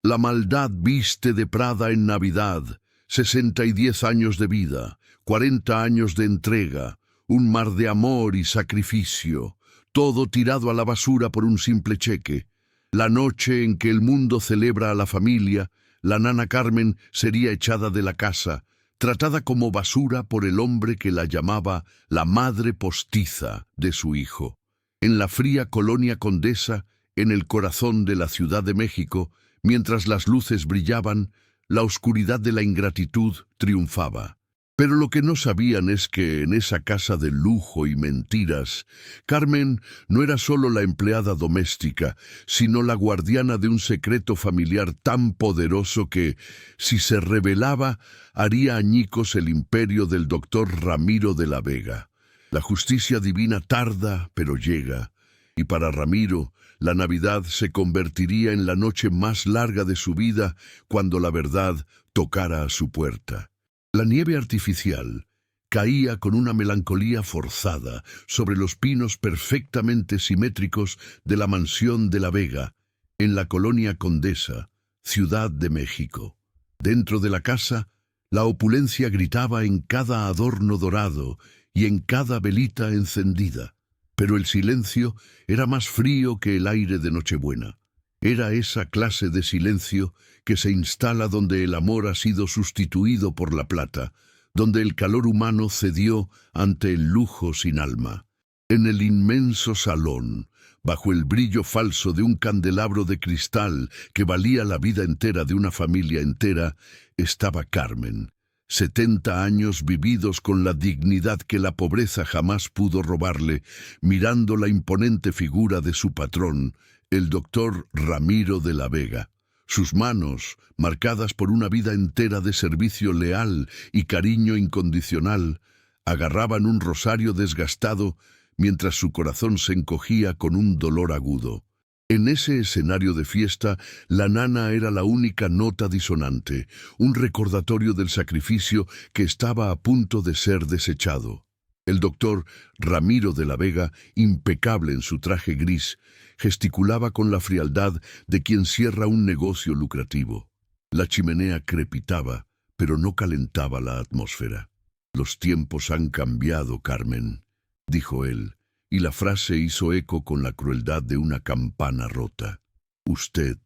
La maldad viste de Prada en Navidad, 60 y 10 años de vida, 40 años de entrega, un mar de amor y sacrificio, todo tirado a la basura por un simple cheque. La noche en que el mundo celebra a la familia, la nana Carmen sería echada de la casa, tratada como basura por el hombre que la llamaba la madre postiza de su hijo. En la fría colonia Condesa, en el corazón de la Ciudad de México, mientras las luces brillaban, la oscuridad de la ingratitud triunfaba. Pero lo que no sabían es que en esa casa de lujo y mentiras, Carmen no era solo la empleada doméstica, sino la guardiana de un secreto familiar tan poderoso que, si se revelaba, haría añicos el imperio del doctor Ramiro de la Vega. La justicia divina tarda, pero llega, y para Ramiro, la Navidad se convertiría en la noche más larga de su vida cuando la verdad tocara a su puerta. La nieve artificial caía con una melancolía forzada sobre los pinos perfectamente simétricos de la mansión de la Vega, en la colonia Condesa, Ciudad de México. Dentro de la casa, la opulencia gritaba en cada adorno dorado y en cada velita encendida. Pero el silencio era más frío que el aire de Nochebuena. Era esa clase de silencio que se instala donde el amor ha sido sustituido por la plata, donde el calor humano cedió ante el lujo sin alma. En el inmenso salón, bajo el brillo falso de un candelabro de cristal que valía la vida entera de una familia entera, estaba Carmen. 70 años vividos con la dignidad que la pobreza jamás pudo robarle, mirando la imponente figura de su patrón, el doctor Ramiro de la Vega. Sus manos, marcadas por una vida entera de servicio leal y cariño incondicional, agarraban un rosario desgastado mientras su corazón se encogía con un dolor agudo. En ese escenario de fiesta, la nana era la única nota disonante, un recordatorio del sacrificio que estaba a punto de ser desechado. El doctor Ramiro de la Vega, impecable en su traje gris, gesticulaba con la frialdad de quien cierra un negocio lucrativo. La chimenea crepitaba, pero no calentaba la atmósfera. «Los tiempos han cambiado, Carmen», dijo él, y la frase hizo eco con la crueldad de una campana rota. «Usted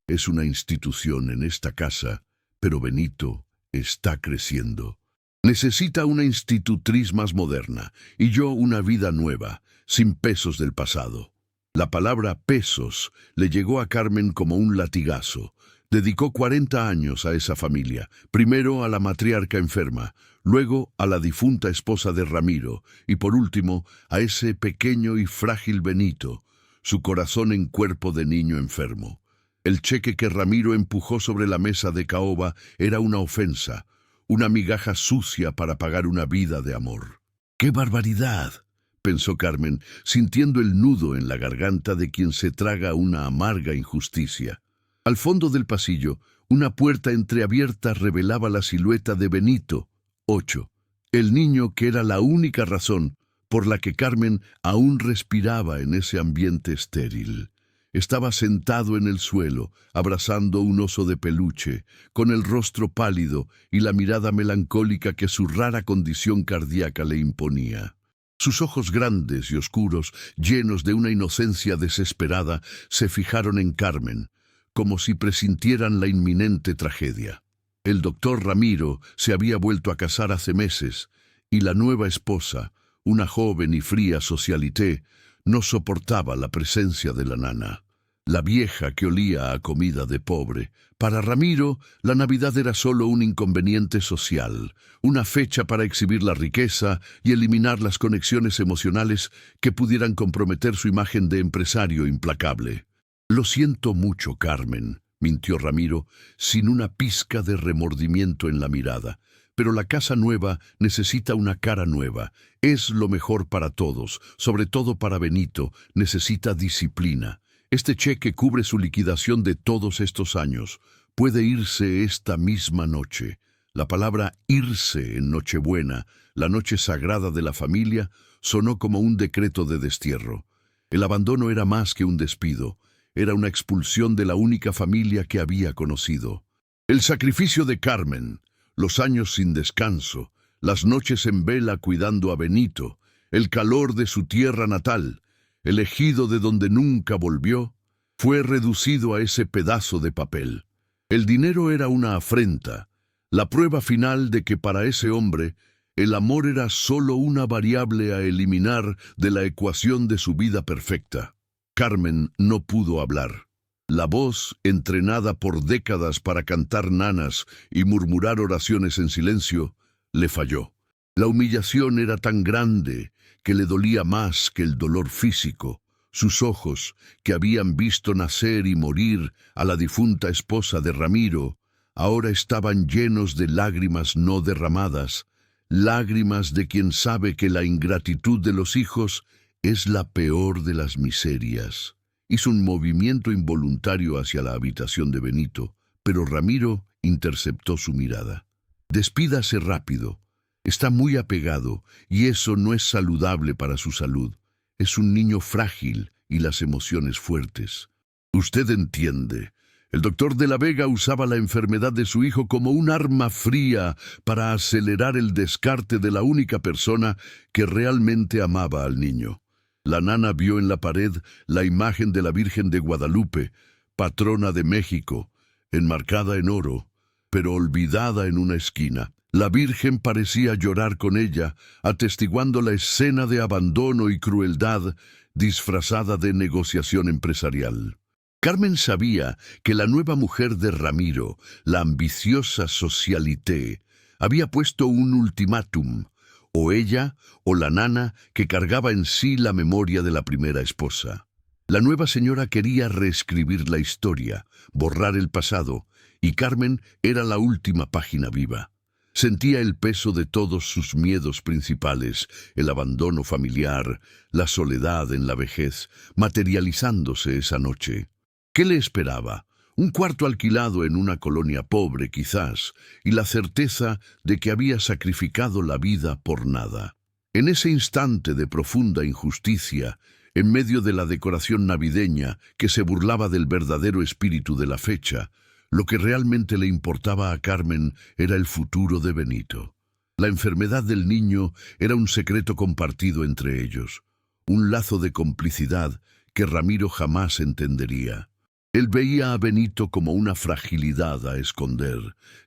es una institución en esta casa, pero Benito está creciendo. Necesita una institutriz más moderna, y yo una vida nueva, sin pesos del pasado». La palabra pesos le llegó a Carmen como un latigazo. Dedicó 40 años a esa familia, primero a la matriarca enferma, luego a la difunta esposa de Ramiro, y por último a ese pequeño y frágil Benito, su corazón en cuerpo de niño enfermo. El cheque que Ramiro empujó sobre la mesa de caoba era una ofensa, una migaja sucia para pagar una vida de amor. ¡Qué barbaridad!, pensó Carmen, sintiendo el nudo en la garganta de quien se traga una amarga injusticia. Al fondo del pasillo, una puerta entreabierta revelaba la silueta de Benito, 8, el niño que era la única razón por la que Carmen aún respiraba en ese ambiente estéril. Estaba sentado en el suelo, abrazando un oso de peluche, con el rostro pálido y la mirada melancólica que su rara condición cardíaca le imponía. Sus ojos grandes y oscuros, llenos de una inocencia desesperada, se fijaron en Carmen, como si presintieran la inminente tragedia. El doctor Ramiro se había vuelto a casar hace meses, y la nueva esposa, una joven y fría socialité, no soportaba la presencia de la nana. La vieja que olía a comida de pobre. Para Ramiro, la Navidad era solo un inconveniente social, una fecha para exhibir la riqueza y eliminar las conexiones emocionales que pudieran comprometer su imagen de empresario implacable. «Lo siento mucho, Carmen», mintió Ramiro, sin una pizca de remordimiento en la mirada. «Pero la casa nueva necesita una cara nueva. Es lo mejor para todos, sobre todo para Benito. Necesita disciplina. Este cheque cubre su liquidación de todos estos años. Puede irse esta misma noche». La palabra irse en Nochebuena, la noche sagrada de la familia, sonó como un decreto de destierro. El abandono era más que un despido. era una expulsión de la única familia que había conocido. El sacrificio de Carmen, los años sin descanso, las noches en vela cuidando a Benito, el calor de su tierra natal, el ejido de donde nunca volvió, fue reducido a ese pedazo de papel. El dinero era una afrenta, la prueba final de que para ese hombre el amor era solo una variable a eliminar de la ecuación de su vida perfecta. Carmen no pudo hablar. La voz, entrenada por décadas para cantar nanas y murmurar oraciones en silencio, le falló. La humillación era tan grande que le dolía más que el dolor físico. Sus ojos, que habían visto nacer y morir a la difunta esposa de Ramiro, ahora estaban llenos de lágrimas no derramadas, lágrimas de quien sabe que la ingratitud de los hijos es la peor de las miserias. Hizo un movimiento involuntario hacia la habitación de Benito, pero Ramiro interceptó su mirada. «Despídase rápido. Está muy apegado, y eso no es saludable para su salud. Es un niño frágil y las emociones fuertes». «Usted entiende». El doctor de la Vega usaba la enfermedad de su hijo como un arma fría para acelerar el descarte de la única persona que realmente amaba al niño. La nana vio en la pared la imagen de la Virgen de Guadalupe, patrona de México, enmarcada en oro, pero olvidada en una esquina. La Virgen parecía llorar con ella, atestiguando la escena de abandono y crueldad disfrazada de negociación empresarial. Carmen sabía que la nueva mujer de Ramiro, la ambiciosa socialité, había puesto un ultimátum: o ella o la nana que cargaba en sí la memoria de la primera esposa. La nueva señora quería reescribir la historia, borrar el pasado, y Carmen era la última página viva. Sentía el peso de todos sus miedos principales, el abandono familiar, la soledad en la vejez, materializándose esa noche. ¿Qué le esperaba? Un cuarto alquilado en una colonia pobre, quizás, y la certeza de que había sacrificado la vida por nada. En ese instante de profunda injusticia, en medio de la decoración navideña que se burlaba del verdadero espíritu de la fecha, lo que realmente le importaba a Carmen era el futuro de Benito. La enfermedad del niño era un secreto compartido entre ellos, un lazo de complicidad que Ramiro jamás entendería. Él veía a Benito como una fragilidad a esconder,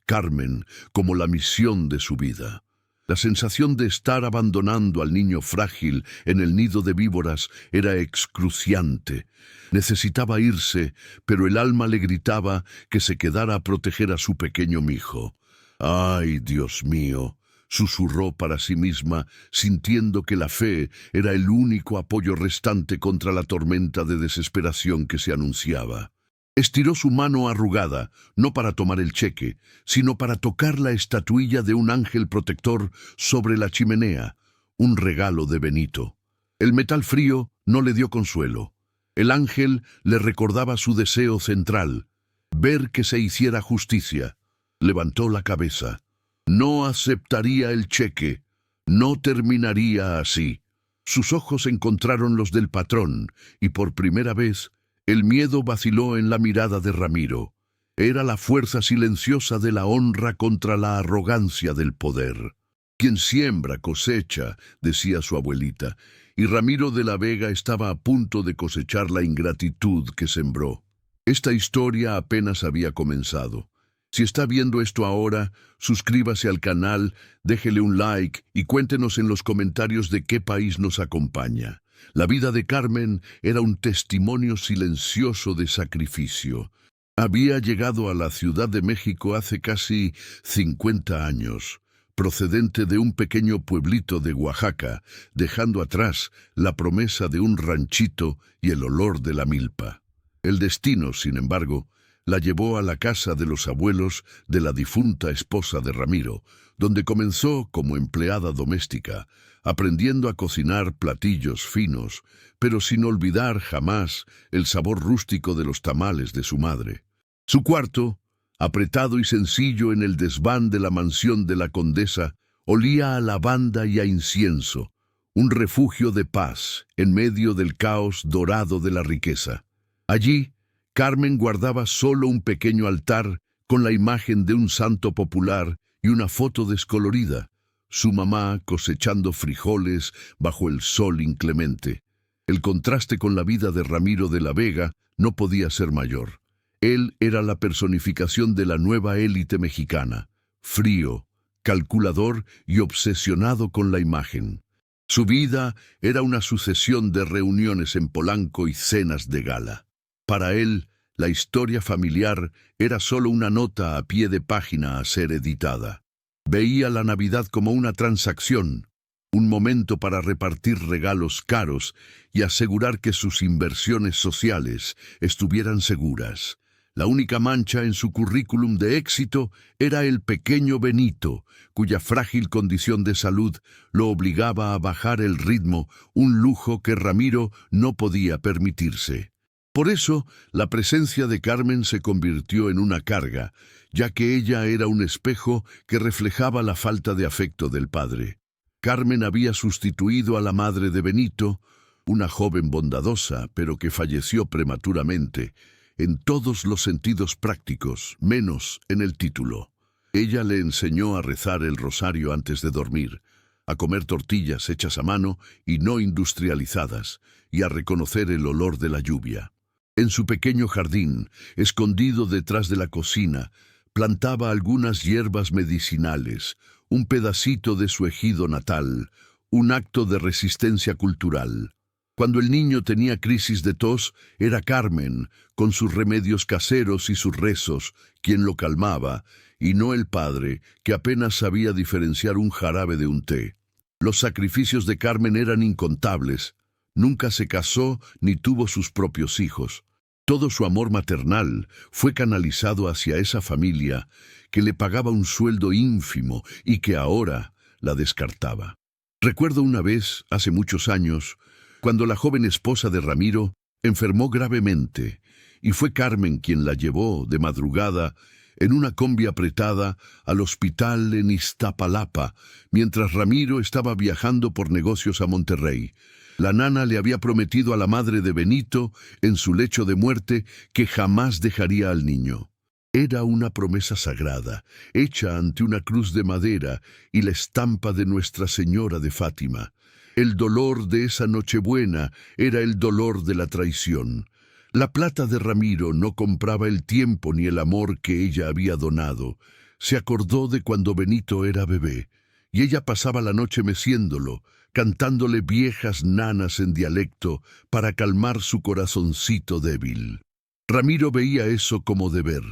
Carmen como la misión de su vida. La sensación de estar abandonando al niño frágil en el nido de víboras era excruciante. Necesitaba irse, pero el alma le gritaba que se quedara a proteger a su pequeño mijo. «¡Ay, Dios mío!», susurró para sí misma, sintiendo que la fe era el único apoyo restante contra la tormenta de desesperación que se anunciaba. Estiró su mano arrugada, no para tomar el cheque, sino para tocar la estatuilla de un ángel protector sobre la chimenea, un regalo de Benito. El metal frío no le dio consuelo. El ángel le recordaba su deseo central, ver que se hiciera justicia. Levantó la cabeza. No aceptaría el cheque. No terminaría así. Sus ojos encontraron los del patrón, y por primera vez el miedo vaciló en la mirada de Ramiro. Era la fuerza silenciosa de la honra contra la arrogancia del poder. «Quien siembra cosecha», decía su abuelita, y Ramiro de la Vega estaba a punto de cosechar la ingratitud que sembró. Esta historia apenas había comenzado. Si está viendo esto ahora, suscríbase al canal, déjele un like y cuéntenos en los comentarios de qué país nos acompaña. La vida de Carmen era un testimonio silencioso de sacrificio. Había llegado a la Ciudad de México hace casi 50 años, procedente de un pequeño pueblito de Oaxaca, dejando atrás la promesa de un ranchito y el olor de la milpa. El destino, sin embargo, la llevó a la casa de los abuelos de la difunta esposa de Ramiro, donde comenzó como empleada doméstica, aprendiendo a cocinar platillos finos, pero sin olvidar jamás el sabor rústico de los tamales de su madre. Su cuarto, apretado y sencillo en el desván de la mansión de la condesa, olía a lavanda y a incienso, un refugio de paz en medio del caos dorado de la riqueza. Allí, Carmen guardaba solo un pequeño altar con la imagen de un santo popular y una foto descolorida, su mamá cosechando frijoles bajo el sol inclemente. El contraste con la vida de Ramiro de la Vega no podía ser mayor. Él era la personificación de la nueva élite mexicana, frío, calculador y obsesionado con la imagen. Su vida era una sucesión de reuniones en Polanco y cenas de gala. Para él, la historia familiar era solo una nota a pie de página a ser editada. Veía la Navidad como una transacción, un momento para repartir regalos caros y asegurar que sus inversiones sociales estuvieran seguras. La única mancha en su currículum de éxito era el pequeño Benito, cuya frágil condición de salud lo obligaba a bajar el ritmo, un lujo que Ramiro no podía permitirse. Por eso, la presencia de Carmen se convirtió en una carga, ya que ella era un espejo que reflejaba la falta de afecto del padre. Carmen había sustituido a la madre de Benito, una joven bondadosa, pero que falleció prematuramente, en todos los sentidos prácticos, menos en el título. Ella le enseñó a rezar el rosario antes de dormir, a comer tortillas hechas a mano y no industrializadas, y a reconocer el olor de la lluvia. En su pequeño jardín, escondido detrás de la cocina, plantaba algunas hierbas medicinales, un pedacito de su ejido natal, un acto de resistencia cultural. Cuando el niño tenía crisis de tos, era Carmen, con sus remedios caseros y sus rezos, quien lo calmaba, y no el padre, que apenas sabía diferenciar un jarabe de un té. Los sacrificios de Carmen eran incontables. Nunca se casó ni tuvo sus propios hijos. Todo su amor maternal fue canalizado hacia esa familia que le pagaba un sueldo ínfimo y que ahora la descartaba. Recuerdo una vez, hace muchos años, cuando la joven esposa de Ramiro enfermó gravemente, y fue Carmen quien la llevó de madrugada en una combi apretada al hospital en Iztapalapa, mientras Ramiro estaba viajando por negocios a Monterrey. La nana le había prometido a la madre de Benito, en su lecho de muerte, que jamás dejaría al niño. Era una promesa sagrada, hecha ante una cruz de madera y la estampa de Nuestra Señora de Fátima. El dolor de esa Nochebuena era el dolor de la traición. La plata de Ramiro no compraba el tiempo ni el amor que ella había donado. Se acordó de cuando Benito era bebé, y ella pasaba la noche meciéndolo, cantándole viejas nanas en dialecto para calmar su corazoncito débil. Ramiro veía eso como deber,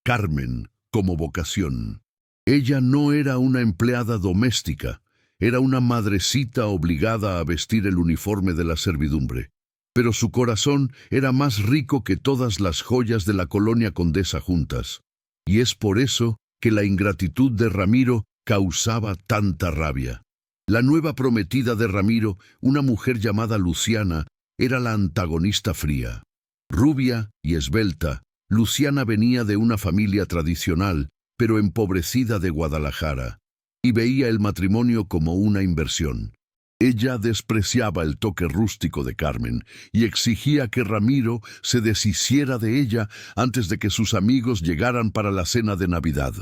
Carmen como vocación. Ella no era una empleada doméstica, era una madrecita obligada a vestir el uniforme de la servidumbre. Pero su corazón era más rico que todas las joyas de la colonia Condesa juntas. Y es por eso que la ingratitud de Ramiro causaba tanta rabia. La nueva prometida de Ramiro, una mujer llamada Luciana, era la antagonista fría. Rubia y esbelta, Luciana venía de una familia tradicional, pero empobrecida de Guadalajara, y veía el matrimonio como una inversión. Ella despreciaba el toque rústico de Carmen y exigía que Ramiro se deshiciera de ella antes de que sus amigos llegaran para la cena de Navidad.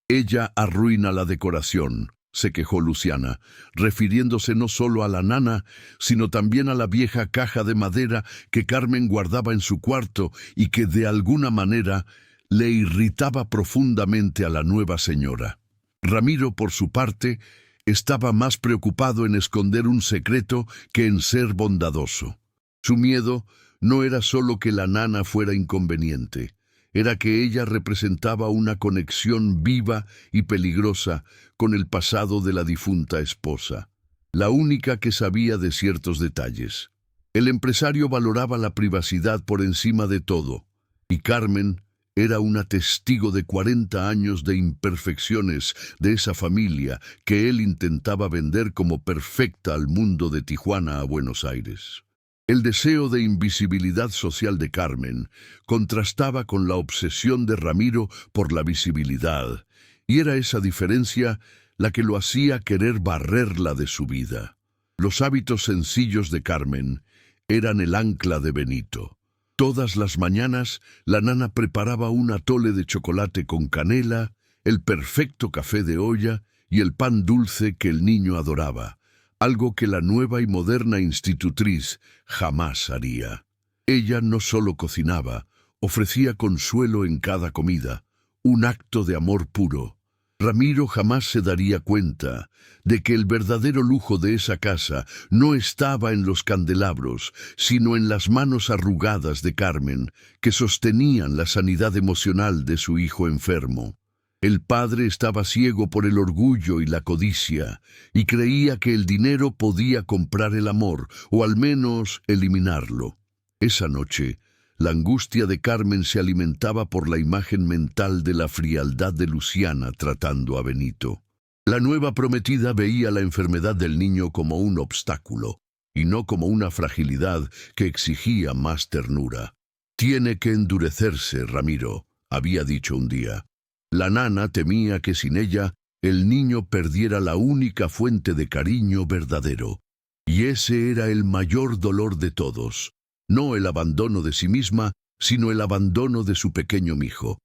«Ella arruina la decoración», se quejó Luciana, refiriéndose no solo a la nana, sino también a la vieja caja de madera que Carmen guardaba en su cuarto y que de alguna manera le irritaba profundamente a la nueva señora. Ramiro, por su parte, estaba más preocupado en esconder un secreto que en ser bondadoso. Su miedo no era solo que la nana fuera inconveniente, era que ella representaba una conexión viva y peligrosa con el pasado de la difunta esposa, la única que sabía de ciertos detalles. El empresario valoraba la privacidad por encima de todo, y Carmen era una testigo de 40 años de imperfecciones de esa familia que él intentaba vender como perfecta al mundo de Tijuana a Buenos Aires. El deseo de invisibilidad social de Carmen contrastaba con la obsesión de Ramiro por la visibilidad, y era esa diferencia la que lo hacía querer barrerla de su vida. Los hábitos sencillos de Carmen eran el ancla de Benito. Todas las mañanas, la nana preparaba un atole de chocolate con canela, el perfecto café de olla y el pan dulce que el niño adoraba, algo que la nueva y moderna institutriz jamás haría. Ella no solo cocinaba, ofrecía consuelo en cada comida, un acto de amor puro. Ramiro jamás se daría cuenta de que el verdadero lujo de esa casa no estaba en los candelabros, sino en las manos arrugadas de Carmen, que sostenían la sanidad emocional de su hijo enfermo. El padre estaba ciego por el orgullo y la codicia, y creía que el dinero podía comprar el amor, o al menos eliminarlo. Esa noche, la angustia de Carmen se alimentaba por la imagen mental de la frialdad de Luciana tratando a Benito. La nueva prometida veía la enfermedad del niño como un obstáculo, y no como una fragilidad que exigía más ternura. «Tiene que endurecerse, Ramiro», había dicho un día. La nana temía que sin ella el niño perdiera la única fuente de cariño verdadero. Y ese era el mayor dolor de todos. No el abandono de sí misma, sino el abandono de su pequeño mijo.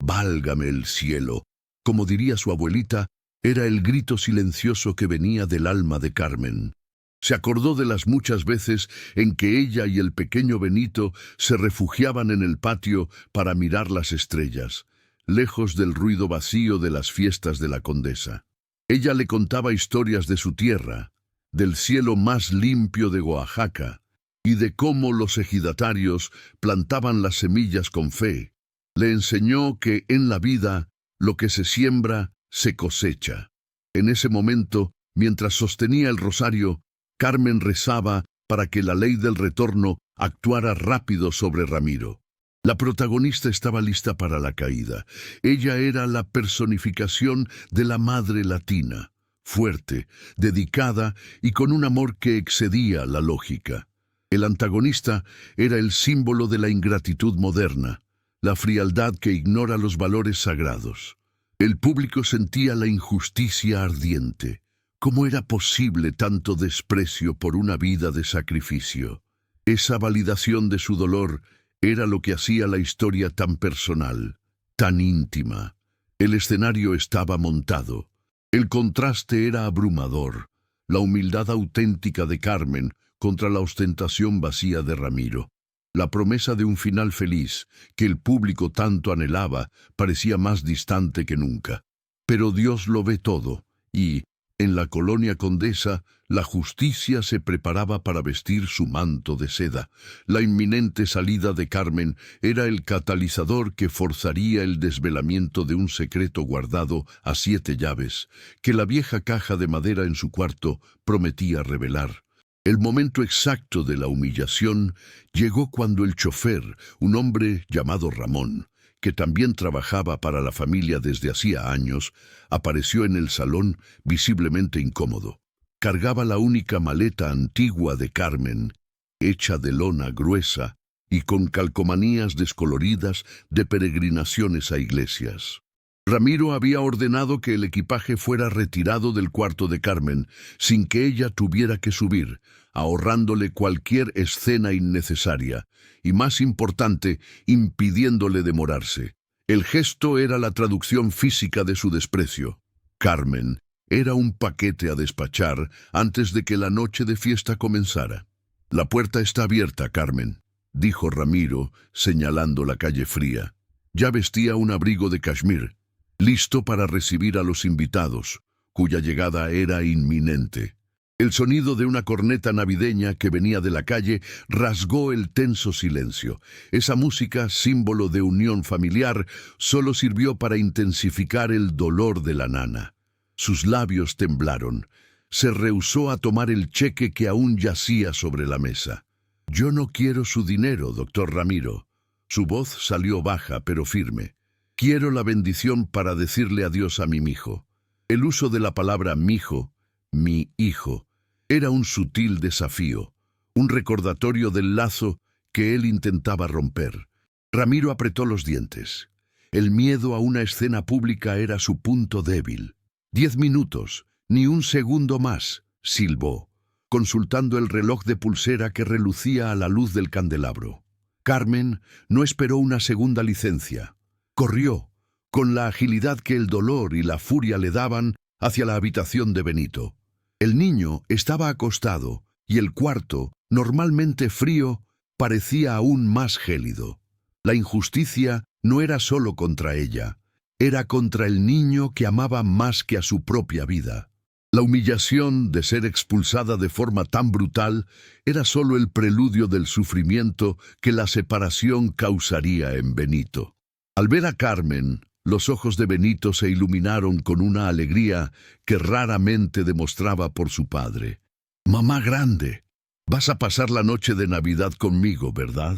«Válgame el cielo», como diría su abuelita, era el grito silencioso que venía del alma de Carmen. Se acordó de las muchas veces en que ella y el pequeño Benito se refugiaban en el patio para mirar las estrellas, lejos del ruido vacío de las fiestas de la Condesa. Ella le contaba historias de su tierra, del cielo más limpio de Oaxaca, y de cómo los ejidatarios plantaban las semillas con fe. Le enseñó que en la vida lo que se siembra se cosecha. En ese momento, mientras sostenía el rosario, Carmen rezaba para que la ley del retorno actuara rápido sobre Ramiro. La protagonista estaba lista para la caída. Ella era la personificación de la madre latina, fuerte, dedicada y con un amor que excedía la lógica. El antagonista era el símbolo de la ingratitud moderna, la frialdad que ignora los valores sagrados. El público sentía la injusticia ardiente. ¿Cómo era posible tanto desprecio por una vida de sacrificio? Esa validación de su dolor era lo que hacía la historia tan personal, tan íntima. El escenario estaba montado. El contraste era abrumador. La humildad auténtica de Carmen contra la ostentación vacía de Ramiro. La promesa de un final feliz, que el público tanto anhelaba, parecía más distante que nunca. Pero Dios lo ve todo, y, en la colonia Condesa, la justicia se preparaba para vestir su manto de seda. La inminente salida de Carmen era el catalizador que forzaría el desvelamiento de un secreto guardado a 7 llaves, que la vieja caja de madera en su cuarto prometía revelar. El momento exacto de la humillación llegó cuando el chofer, un hombre llamado Ramón, que también trabajaba para la familia desde hacía años, apareció en el salón visiblemente incómodo. Cargaba la única maleta antigua de Carmen, hecha de lona gruesa y con calcomanías descoloridas de peregrinaciones a iglesias. Ramiro había ordenado que el equipaje fuera retirado del cuarto de Carmen, sin que ella tuviera que subir, ahorrándole cualquier escena innecesaria, y más importante, impidiéndole demorarse. El gesto era la traducción física de su desprecio. Carmen era un paquete a despachar antes de que la noche de fiesta comenzara. «La puerta está abierta, Carmen», dijo Ramiro, señalando la calle fría. Ya vestía un abrigo de cashmere, listo para recibir a los invitados, cuya llegada era inminente. El sonido de una corneta navideña que venía de la calle rasgó el tenso silencio. Esa música, símbolo de unión familiar, solo sirvió para intensificar el dolor de la nana. Sus labios temblaron. Se rehusó a tomar el cheque que aún yacía sobre la mesa. «Yo no quiero su dinero, doctor Ramiro». Su voz salió baja pero firme. «Quiero la bendición para decirle adiós a mi mijo». El uso de la palabra mijo, mi hijo, era un sutil desafío, un recordatorio del lazo que él intentaba romper. Ramiro apretó los dientes. El miedo a una escena pública era su punto débil. 10 minutos, ni un segundo más, silbó, consultando el reloj de pulsera que relucía a la luz del candelabro. Carmen no esperó una segunda licencia. Corrió, con la agilidad que el dolor y la furia le daban, hacia la habitación de Benito. El niño estaba acostado y el cuarto, normalmente frío, parecía aún más gélido. La injusticia no era solo contra ella, era contra el niño que amaba más que a su propia vida. La humillación de ser expulsada de forma tan brutal era solo el preludio del sufrimiento que la separación causaría en Benito. Al ver a Carmen, los ojos de Benito se iluminaron con una alegría que raramente demostraba por su padre. «Mamá grande, vas a pasar la noche de Navidad conmigo, ¿verdad?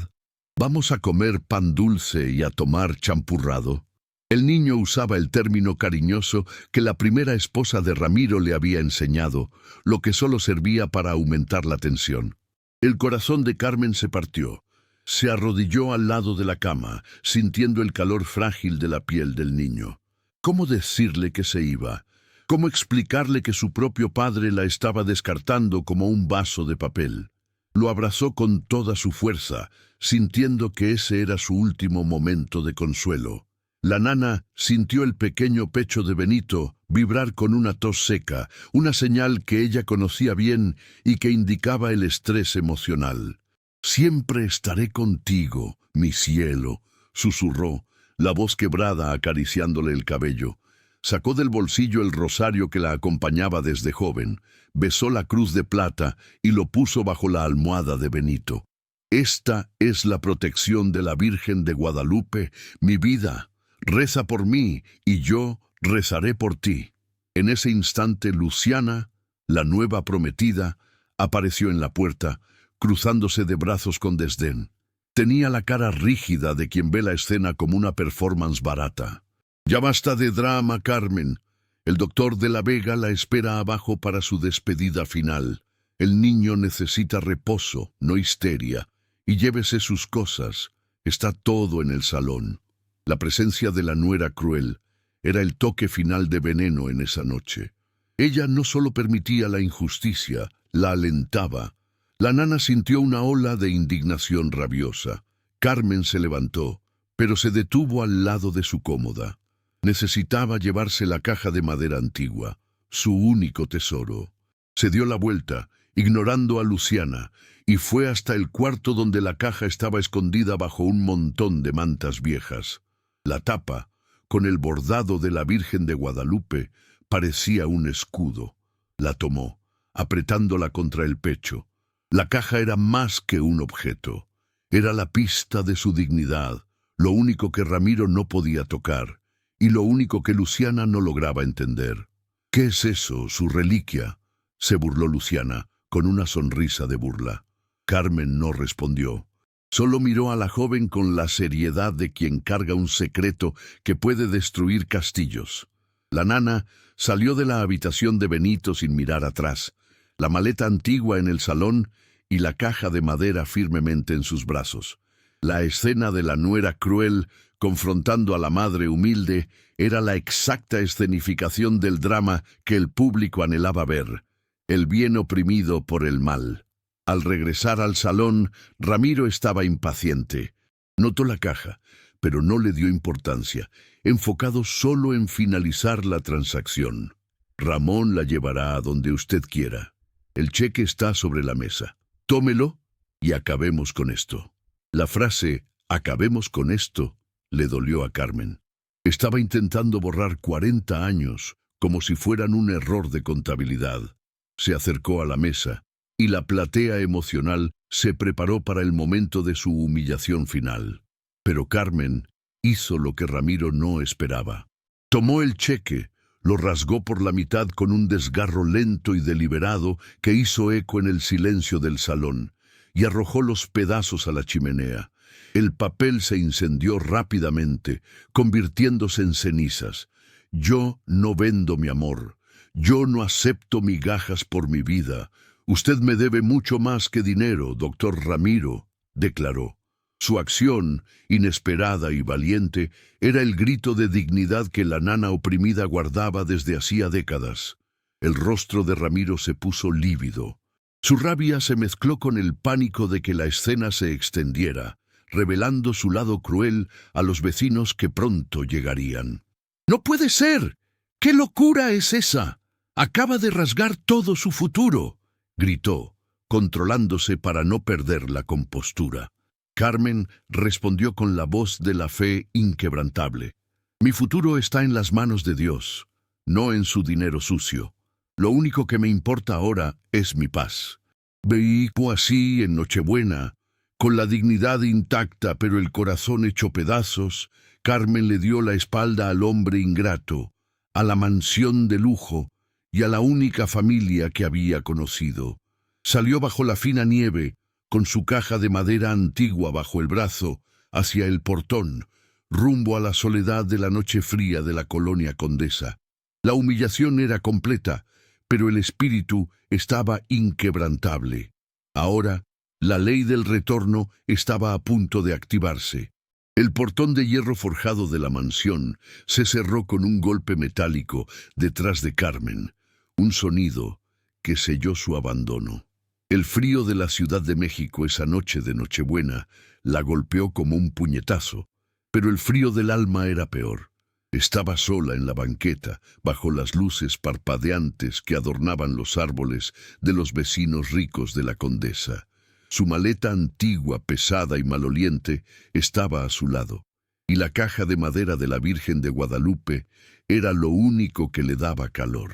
Vamos a comer pan dulce y a tomar champurrado». El niño usaba el término cariñoso que la primera esposa de Ramiro le había enseñado, lo que solo servía para aumentar la tensión. El corazón de Carmen se partió. Se arrodilló al lado de la cama, sintiendo el calor frágil de la piel del niño. ¿Cómo decirle que se iba? ¿Cómo explicarle que su propio padre la estaba descartando como un vaso de papel? Lo abrazó con toda su fuerza, sintiendo que ese era su último momento de consuelo. La nana sintió el pequeño pecho de Benito vibrar con una tos seca, una señal que ella conocía bien y que indicaba el estrés emocional. «Siempre estaré contigo, mi cielo», susurró, la voz quebrada acariciándole el cabello. Sacó del bolsillo el rosario que la acompañaba desde joven, besó la cruz de plata y lo puso bajo la almohada de Benito. «Esta es la protección de la Virgen de Guadalupe, mi vida. Reza por mí y yo rezaré por ti». En ese instante Luciana, la nueva prometida, apareció en la puerta, cruzándose de brazos con desdén. Tenía la cara rígida de quien ve la escena como una performance barata. «Ya basta de drama, Carmen. El doctor de la Vega la espera abajo para su despedida final. El niño necesita reposo, no histeria. Y llévese sus cosas. Está todo en el salón». La presencia de la nuera cruel era el toque final de veneno en esa noche. Ella no solo permitía la injusticia, la alentaba. La nana sintió una ola de indignación rabiosa. Carmen se levantó, pero se detuvo al lado de su cómoda. Necesitaba llevarse la caja de madera antigua, su único tesoro. Se dio la vuelta, ignorando a Luciana, y fue hasta el cuarto donde la caja estaba escondida bajo un montón de mantas viejas. La tapa, con el bordado de la Virgen de Guadalupe, parecía un escudo. La tomó, apretándola contra el pecho. La caja era más que un objeto. Era la pista de su dignidad, lo único que Ramiro no podía tocar, y lo único que Luciana no lograba entender. «¿Qué es eso, su reliquia?», se burló Luciana, con una sonrisa de burla. Carmen no respondió. Solo miró a la joven con la seriedad de quien carga un secreto que puede destruir castillos. La nana salió de la habitación de Benito sin mirar atrás, la maleta antigua en el salón y la caja de madera firmemente en sus brazos. La escena de la nuera cruel confrontando a la madre humilde era la exacta escenificación del drama que el público anhelaba ver, el bien oprimido por el mal. Al regresar al salón, Ramiro estaba impaciente. Notó la caja, pero no le dio importancia, enfocado solo en finalizar la transacción. «Ramón la llevará a donde usted quiera. El cheque está sobre la mesa. Tómelo y acabemos con esto». La frase «acabemos con esto» le dolió a Carmen. Estaba intentando borrar 40 años como si fueran un error de contabilidad. Se acercó a la mesa y la platea emocional se preparó para el momento de su humillación final. Pero Carmen hizo lo que Ramiro no esperaba. Tomó el cheque, lo rasgó por la mitad con un desgarro lento y deliberado que hizo eco en el silencio del salón, y arrojó los pedazos a la chimenea. El papel se incendió rápidamente, convirtiéndose en cenizas. «Yo no vendo mi amor. Yo no acepto migajas por mi vida. Usted me debe mucho más que dinero, doctor Ramiro», declaró. Su acción, inesperada y valiente, era el grito de dignidad que la nana oprimida guardaba desde hacía décadas. El rostro de Ramiro se puso lívido. Su rabia se mezcló con el pánico de que la escena se extendiera. revelando su lado cruel a los vecinos que pronto llegarían. «¡No puede ser! ¿Qué locura es esa? Acaba de rasgar todo su futuro», gritó, controlándose para no perder la compostura. Carmen respondió con la voz de la fe inquebrantable. «Mi futuro está en las manos de Dios, no en su dinero sucio. Lo único que me importa ahora es mi paz». Veí así en Nochebuena, con la dignidad intacta pero el corazón hecho pedazos, Carmen le dio la espalda al hombre ingrato, a la mansión de lujo y a la única familia que había conocido. Salió bajo la fina nieve, con su caja de madera antigua bajo el brazo, hacia el portón, rumbo a la soledad de la noche fría de la colonia Condesa. La humillación era completa, pero el espíritu estaba inquebrantable. Ahora, la ley del retorno estaba a punto de activarse. El portón de hierro forjado de la mansión se cerró con un golpe metálico detrás de Carmen, un sonido que selló su abandono. El frío de la Ciudad de México esa noche de Nochebuena la golpeó como un puñetazo, pero el frío del alma era peor. Estaba sola en la banqueta, bajo las luces parpadeantes que adornaban los árboles de los vecinos ricos de la Condesa. Su maleta antigua, pesada y maloliente estaba a su lado, y la caja de madera de la Virgen de Guadalupe era lo único que le daba calor.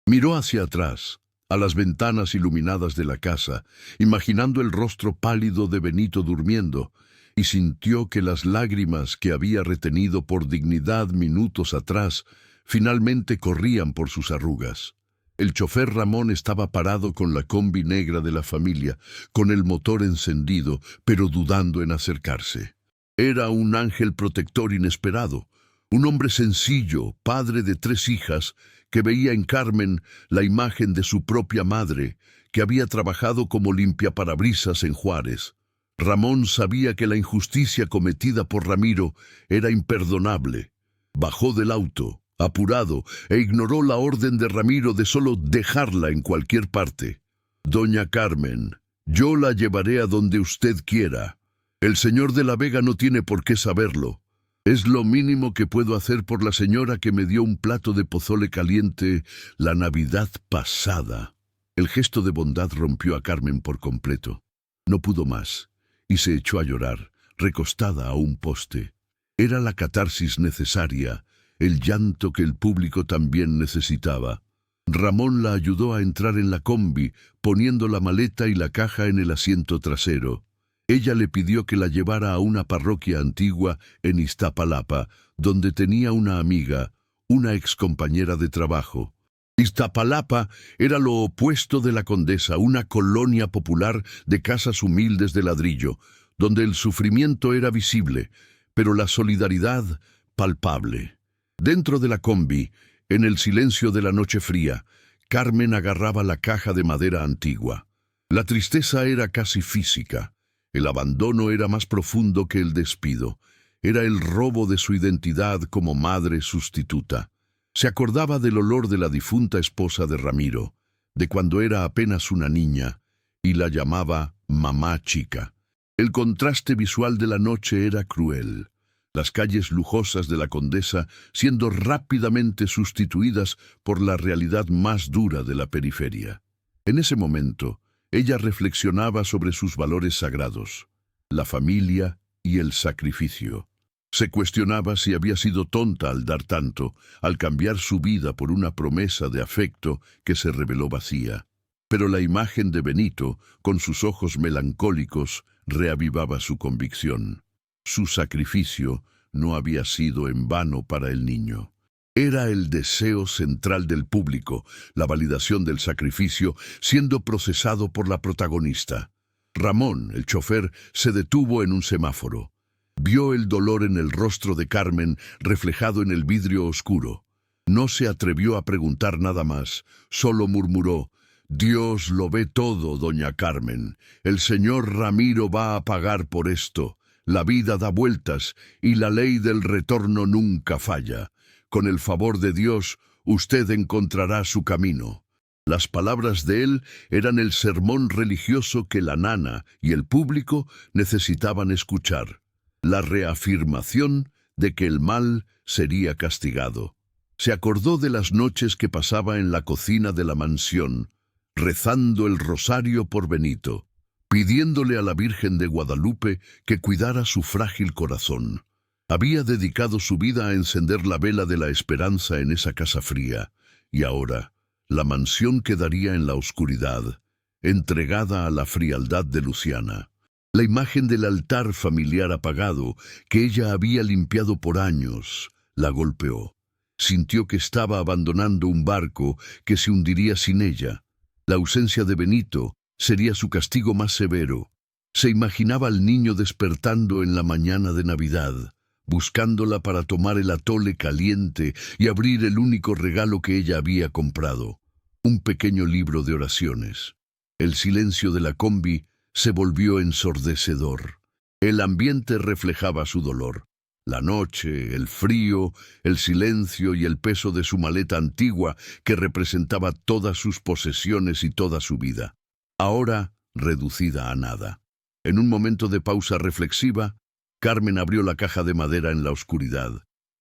Miró hacia atrás, a las ventanas iluminadas de la casa, imaginando el rostro pálido de Benito durmiendo, y sintió que las lágrimas que había retenido por dignidad minutos atrás finalmente corrían por sus arrugas. El chofer Ramón estaba parado con la combi negra de la familia, con el motor encendido, pero dudando en acercarse. Era un ángel protector inesperado, un hombre sencillo, padre de 3 hijas, que veía en Carmen la imagen de su propia madre, que había trabajado como limpiaparabrisas en Juárez. Ramón sabía que la injusticia cometida por Ramiro era imperdonable. Bajó del auto, apurado, e ignoró la orden de Ramiro de solo dejarla en cualquier parte. «Doña Carmen, yo la llevaré a donde usted quiera. El señor de la Vega no tiene por qué saberlo. Es lo mínimo que puedo hacer por la señora que me dio un plato de pozole caliente la Navidad pasada». El gesto de bondad rompió a Carmen por completo. No pudo más, y se echó a llorar, recostada a un poste. Era la catarsis necesaria, el llanto que el público también necesitaba. Ramón la ayudó a entrar en la combi, poniendo la maleta y la caja en el asiento trasero. Ella le pidió que la llevara a una parroquia antigua en Iztapalapa, donde tenía una amiga, una excompañera de trabajo. Iztapalapa era lo opuesto de la Condesa, una colonia popular de casas humildes de ladrillo, donde el sufrimiento era visible, pero la solidaridad palpable. Dentro de la combi, en el silencio de la noche fría, Carmen agarraba la caja de madera antigua. La tristeza era casi física. El abandono era más profundo que el despido. Era el robo de su identidad como madre sustituta. Se acordaba del olor de la difunta esposa de Ramiro, de cuando era apenas una niña, y la llamaba mamá chica. El contraste visual de la noche era cruel. Las calles lujosas de la Condesa siendo rápidamente sustituidas por la realidad más dura de la periferia. En ese momento, ella reflexionaba sobre sus valores sagrados, la familia y el sacrificio. Se cuestionaba si había sido tonta al dar tanto, al cambiar su vida por una promesa de afecto que se reveló vacía. Pero la imagen de Benito, con sus ojos melancólicos, reavivaba su convicción. Su sacrificio no había sido en vano para el niño. Era el deseo central del público, la validación del sacrificio siendo procesado por la protagonista. Ramón, el chofer, se detuvo en un semáforo. Vio el dolor en el rostro de Carmen reflejado en el vidrio oscuro. No se atrevió a preguntar nada más, solo murmuró: «Dios lo ve todo, doña Carmen. El señor Ramiro va a pagar por esto. La vida da vueltas y la ley del retorno nunca falla. Con el favor de Dios, usted encontrará su camino». Las palabras de él eran el sermón religioso que la nana y el público necesitaban escuchar, la reafirmación de que el mal sería castigado. Se acordó de las noches que pasaba en la cocina de la mansión, rezando el rosario por Benito, pidiéndole a la Virgen de Guadalupe que cuidara su frágil corazón. Había dedicado su vida a encender la vela de la esperanza en esa casa fría, y ahora la mansión quedaría en la oscuridad, entregada a la frialdad de Luciana. La imagen del altar familiar apagado, que ella había limpiado por años, la golpeó. Sintió que estaba abandonando un barco que se hundiría sin ella. La ausencia de Benito sería su castigo más severo. Se imaginaba al niño despertando en la mañana de Navidad, buscándola para tomar el atole caliente y abrir el único regalo que ella había comprado, un pequeño libro de oraciones. El silencio de la combi se volvió ensordecedor. El ambiente reflejaba su dolor. La noche, el frío, el silencio y el peso de su maleta antigua que representaba todas sus posesiones y toda su vida, ahora reducida a nada. En un momento de pausa reflexiva, Carmen abrió la caja de madera en la oscuridad,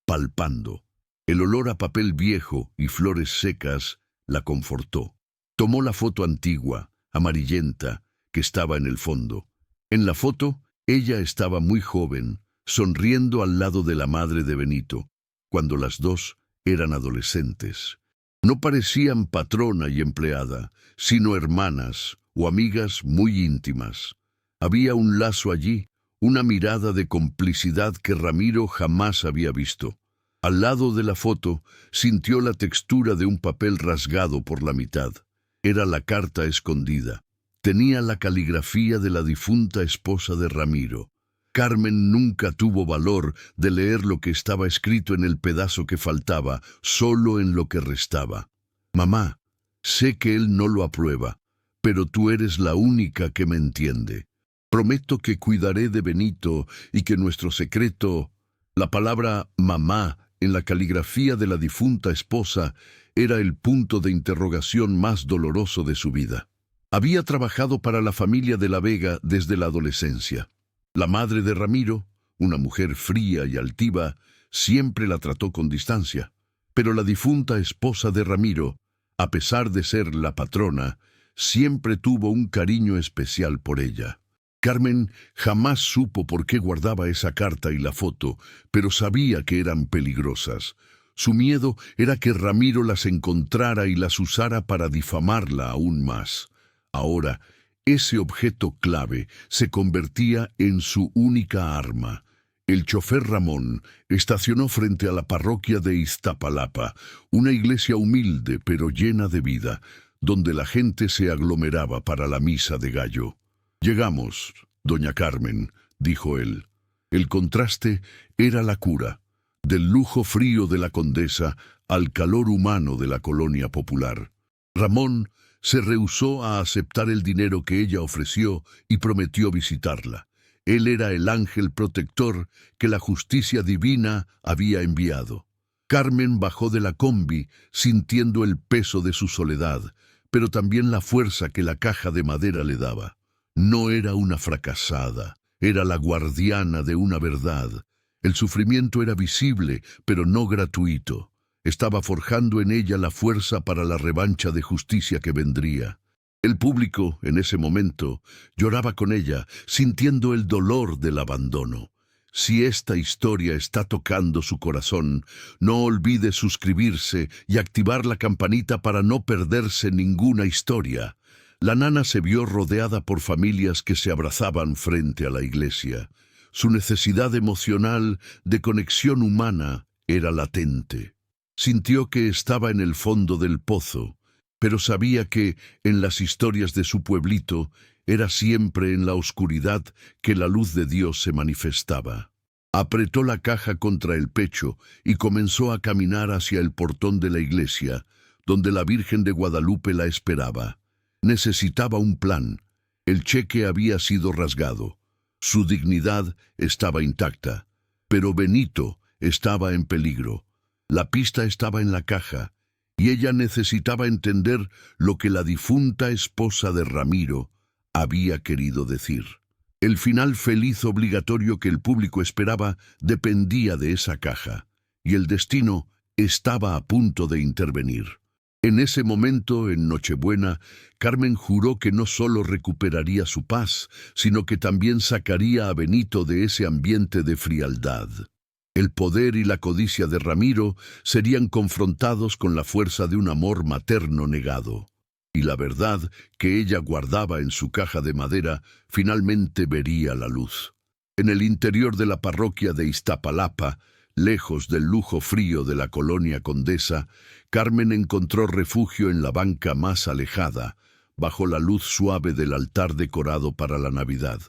palpando. El olor a papel viejo y flores secas la confortó. Tomó la foto antigua, amarillenta, que estaba en el fondo. En la foto, ella estaba muy joven, sonriendo al lado de la madre de Benito, cuando las dos eran adolescentes. No parecían patrona y empleada, sino hermanas o amigas muy íntimas. Había un lazo allí, una mirada de complicidad que Ramiro jamás había visto. Al lado de la foto, sintió la textura de un papel rasgado por la mitad. Era la carta escondida. Tenía la caligrafía de la difunta esposa de Ramiro. Carmen nunca tuvo valor de leer lo que estaba escrito en el pedazo que faltaba, solo en lo que restaba. Mamá, sé que él no lo aprueba, pero tú eres la única que me entiende. Prometo que cuidaré de Benito y que nuestro secreto... La palabra mamá en la caligrafía de la difunta esposa era el punto de interrogación más doloroso de su vida. Había trabajado para la familia de la Vega desde la adolescencia. La madre de Ramiro, una mujer fría y altiva, siempre la trató con distancia. Pero la difunta esposa de Ramiro, a pesar de ser la patrona, siempre tuvo un cariño especial por ella. Carmen jamás supo por qué guardaba esa carta y la foto, pero sabía que eran peligrosas. Su miedo era que Ramiro las encontrara y las usara para difamarla aún más. Ahora, ese objeto clave se convertía en su única arma. El chofer Ramón estacionó frente a la parroquia de Iztapalapa, una iglesia humilde pero llena de vida, donde la gente se aglomeraba para la misa de gallo. «Llegamos, doña Carmen», dijo él. El contraste era la cura, del lujo frío de la condesa al calor humano de la colonia popular. Ramón se rehusó a aceptar el dinero que ella ofreció y prometió visitarla. Él era el ángel protector que la justicia divina había enviado. Carmen bajó de la combi sintiendo el peso de su soledad, pero también la fuerza que la caja de madera le daba. No era una fracasada, era la guardiana de una verdad. El sufrimiento era visible, pero no gratuito. Estaba forjando en ella la fuerza para la revancha de justicia que vendría. El público, en ese momento, lloraba con ella, sintiendo el dolor del abandono. Si esta historia está tocando su corazón, no olvide suscribirse y activar la campanita para no perderse ninguna historia. La nana se vio rodeada por familias que se abrazaban frente a la iglesia. Su necesidad emocional de conexión humana era latente. Sintió que estaba en el fondo del pozo, pero sabía que, en las historias de su pueblito, era siempre en la oscuridad que la luz de Dios se manifestaba. Apretó la caja contra el pecho y comenzó a caminar hacia el portón de la iglesia, donde la Virgen de Guadalupe la esperaba. Necesitaba un plan. El cheque había sido rasgado. Su dignidad estaba intacta, pero Benito estaba en peligro. La pista estaba en la caja, y ella necesitaba entender lo que la difunta esposa de Ramiro había querido decir. El final feliz obligatorio que el público esperaba dependía de esa caja, y el destino estaba a punto de intervenir. En ese momento, en Nochebuena, Carmen juró que no solo recuperaría su paz, sino que también sacaría a Benito de ese ambiente de frialdad. El poder y la codicia de Ramiro serían confrontados con la fuerza de un amor materno negado. Y la verdad que ella guardaba en su caja de madera finalmente vería la luz. En el interior de la parroquia de Iztapalapa, lejos del lujo frío de la colonia Condesa, Carmen encontró refugio en la banca más alejada, bajo la luz suave del altar decorado para la Navidad.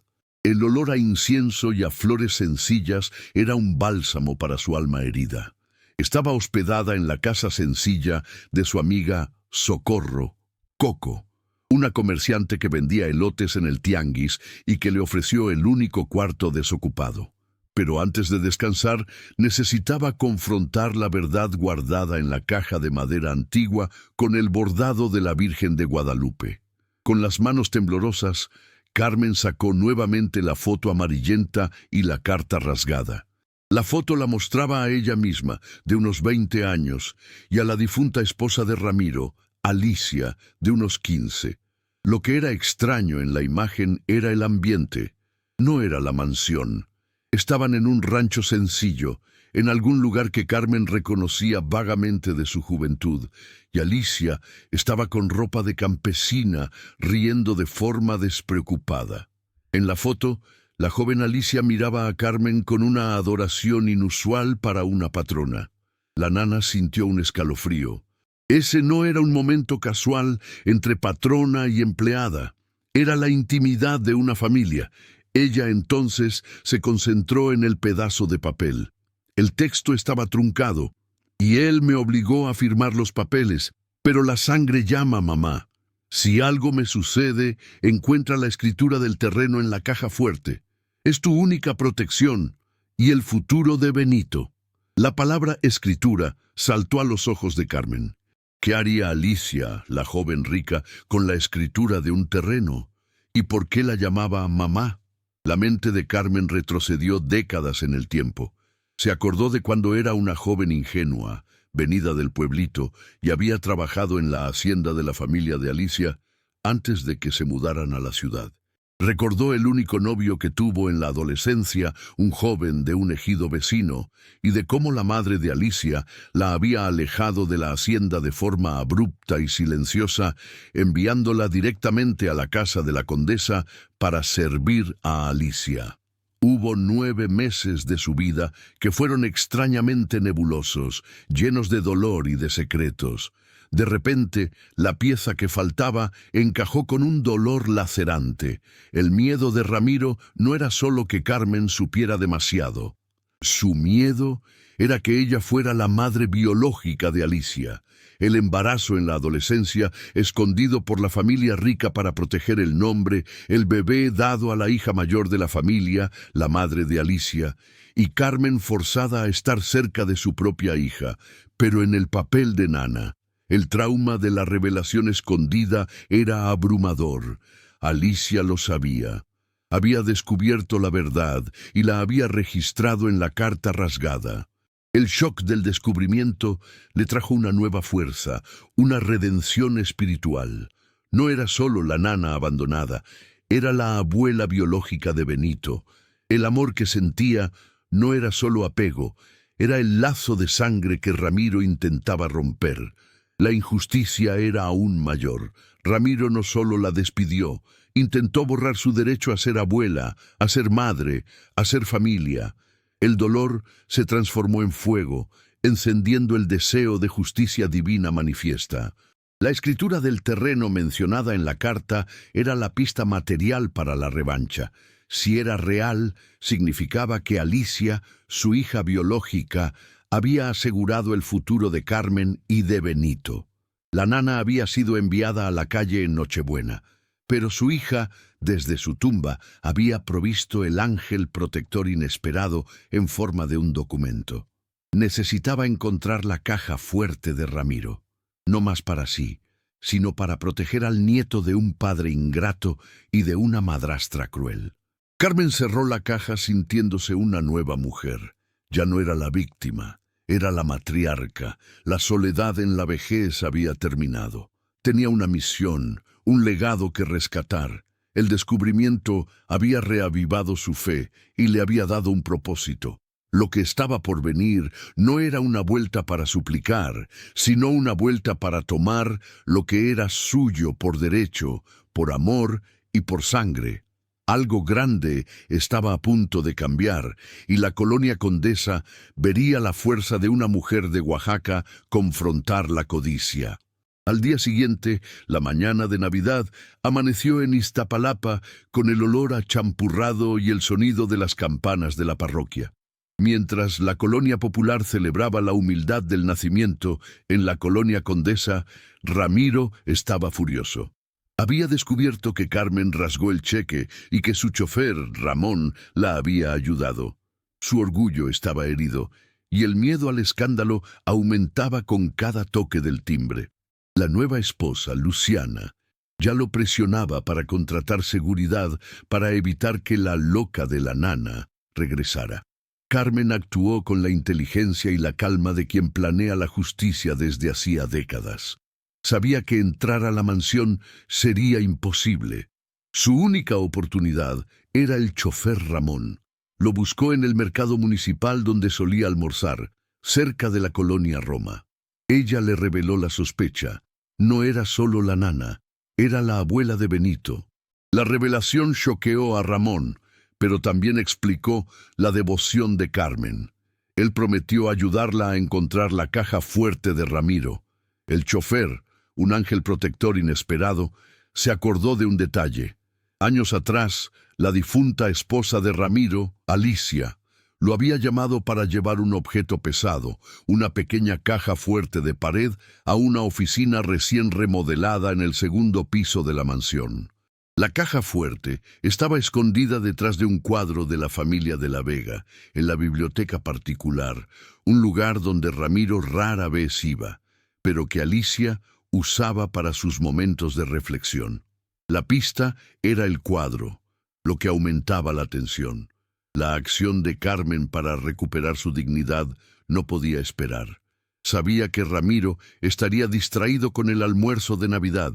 El olor a incienso y a flores sencillas era un bálsamo para su alma herida. Estaba hospedada en la casa sencilla de su amiga Socorro, Coco, una comerciante que vendía elotes en el tianguis y que le ofreció el único cuarto desocupado. Pero antes de descansar, necesitaba confrontar la verdad guardada en la caja de madera antigua con el bordado de la Virgen de Guadalupe. Con las manos temblorosas, Carmen sacó nuevamente la foto amarillenta y la carta rasgada. La foto la mostraba a ella misma, de unos 20 años, y a la difunta esposa de Ramiro, Alicia, de unos 15. Lo que era extraño en la imagen era el ambiente, no era la mansión. Estaban en un rancho sencillo, en algún lugar que Carmen reconocía vagamente de su juventud, y Alicia estaba con ropa de campesina, riendo de forma despreocupada. En la foto, la joven Alicia miraba a Carmen con una adoración inusual para una patrona. La nana sintió un escalofrío. Ese no era un momento casual entre patrona y empleada. Era la intimidad de una familia. Ella entonces se concentró en el pedazo de papel. El texto estaba truncado, y él me obligó a firmar los papeles, pero la sangre llama, mamá. Si algo me sucede, encuentra la escritura del terreno en la caja fuerte. Es tu única protección, y el futuro de Benito. La palabra escritura saltó a los ojos de Carmen. ¿Qué haría Alicia, la joven rica, con la escritura de un terreno? ¿Y por qué la llamaba mamá? La mente de Carmen retrocedió décadas en el tiempo. Se acordó de cuando era una joven ingenua, venida del pueblito, y había trabajado en la hacienda de la familia de Alicia antes de que se mudaran a la ciudad. Recordó el único novio que tuvo en la adolescencia, un joven de un ejido vecino, y de cómo la madre de Alicia la había alejado de la hacienda de forma abrupta y silenciosa, enviándola directamente a la casa de la condesa para servir a Alicia. Hubo 9 meses de su vida que fueron extrañamente nebulosos, llenos de dolor y de secretos. De repente, la pieza que faltaba encajó con un dolor lacerante. El miedo de Ramiro no era solo que Carmen supiera demasiado. Su miedo era que ella fuera la madre biológica de Alicia. El embarazo en la adolescencia, escondido por la familia rica para proteger el nombre, el bebé dado a la hija mayor de la familia, la madre de Alicia, y Carmen forzada a estar cerca de su propia hija, pero en el papel de nana. El trauma de la revelación escondida era abrumador. Alicia lo sabía. Había descubierto la verdad y la había registrado en la carta rasgada. El shock del descubrimiento le trajo una nueva fuerza, una redención espiritual. No era solo la nana abandonada, era la abuela biológica de Benito. El amor que sentía no era solo apego, era el lazo de sangre que Ramiro intentaba romper. La injusticia era aún mayor. Ramiro no solo la despidió, intentó borrar su derecho a ser abuela, a ser madre, a ser familia. El dolor se transformó en fuego, encendiendo el deseo de justicia divina manifiesta. La escritura del terreno mencionada en la carta era la pista material para la revancha. Si era real, significaba que Alicia, su hija biológica, había asegurado el futuro de Carmen y de Benito. La nana había sido enviada a la calle en Nochebuena, pero su hija, desde su tumba, había provisto el ángel protector inesperado en forma de un documento. Necesitaba encontrar la caja fuerte de Ramiro. no más para sí, sino para proteger al nieto de un padre ingrato y de una madrastra cruel. Carmen cerró la caja sintiéndose una nueva mujer. Ya no era la víctima, era la matriarca. La soledad en la vejez había terminado. Tenía una misión, un legado que rescatar. El descubrimiento había reavivado su fe y le había dado un propósito. Lo que estaba por venir no era una vuelta para suplicar, sino una vuelta para tomar lo que era suyo por derecho, por amor y por sangre. Algo grande estaba a punto de cambiar, y la colonia Condesa vería la fuerza de una mujer de Oaxaca confrontar la codicia. Al día siguiente, la mañana de Navidad, amaneció en Iztapalapa con el olor a champurrado y el sonido de las campanas de la parroquia. Mientras la colonia popular celebraba la humildad del nacimiento en la colonia Condesa, Ramiro estaba furioso. Había descubierto que Carmen rasgó el cheque y que su chofer, Ramón, la había ayudado. Su orgullo estaba herido, y el miedo al escándalo aumentaba con cada toque del timbre. La nueva esposa, Luciana, ya lo presionaba para contratar seguridad para evitar que la loca de la nana regresara. Carmen actuó con la inteligencia y la calma de quien planea la justicia desde hacía décadas. Sabía que entrar a la mansión sería imposible. Su única oportunidad era el chofer Ramón. Lo buscó en el mercado municipal donde solía almorzar, cerca de la colonia Roma. Ella le reveló la sospecha. No era solo la nana, era la abuela de Benito. La revelación choqueó a Ramón, pero también explicó la devoción de Carmen. Él prometió ayudarla a encontrar la caja fuerte de Ramiro. El chofer, un ángel protector inesperado, se acordó de un detalle. Años atrás, la difunta esposa de Ramiro, Alicia, lo había llamado para llevar un objeto pesado, una pequeña caja fuerte de pared, a una oficina recién remodelada en el segundo piso de la mansión. La caja fuerte estaba escondida detrás de un cuadro de la familia de la Vega, en la biblioteca particular, un lugar donde Ramiro rara vez iba, pero que Alicia usaba para sus momentos de reflexión. La pista era el cuadro, lo que aumentaba la tensión. La acción de Carmen para recuperar su dignidad no podía esperar. Sabía que Ramiro estaría distraído con el almuerzo de Navidad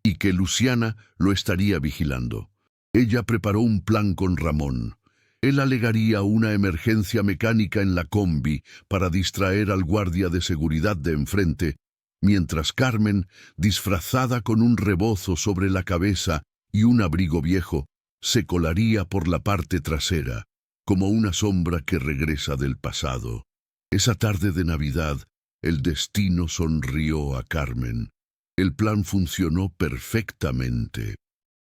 y que Luciana lo estaría vigilando. Ella preparó un plan con Ramón. Él alegaría una emergencia mecánica en la combi para distraer al guardia de seguridad de enfrente, mientras Carmen, disfrazada con un rebozo sobre la cabeza y un abrigo viejo, se colaría por la parte trasera, como una sombra que regresa del pasado. Esa tarde de Navidad, el destino sonrió a Carmen. El plan funcionó perfectamente.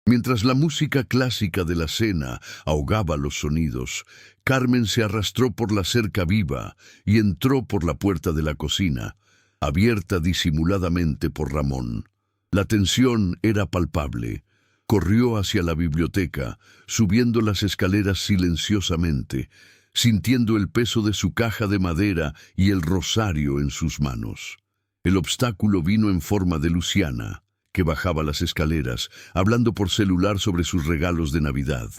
Mientras la música clásica de la cena ahogaba los sonidos, Carmen se arrastró por la cerca viva y entró por la puerta de la cocina, abierta disimuladamente por Ramón. La tensión era palpable. Corrió hacia la biblioteca, subiendo las escaleras silenciosamente, sintiendo el peso de su caja de madera y el rosario en sus manos. El obstáculo vino en forma de Luciana, que bajaba las escaleras, hablando por celular sobre sus regalos de Navidad.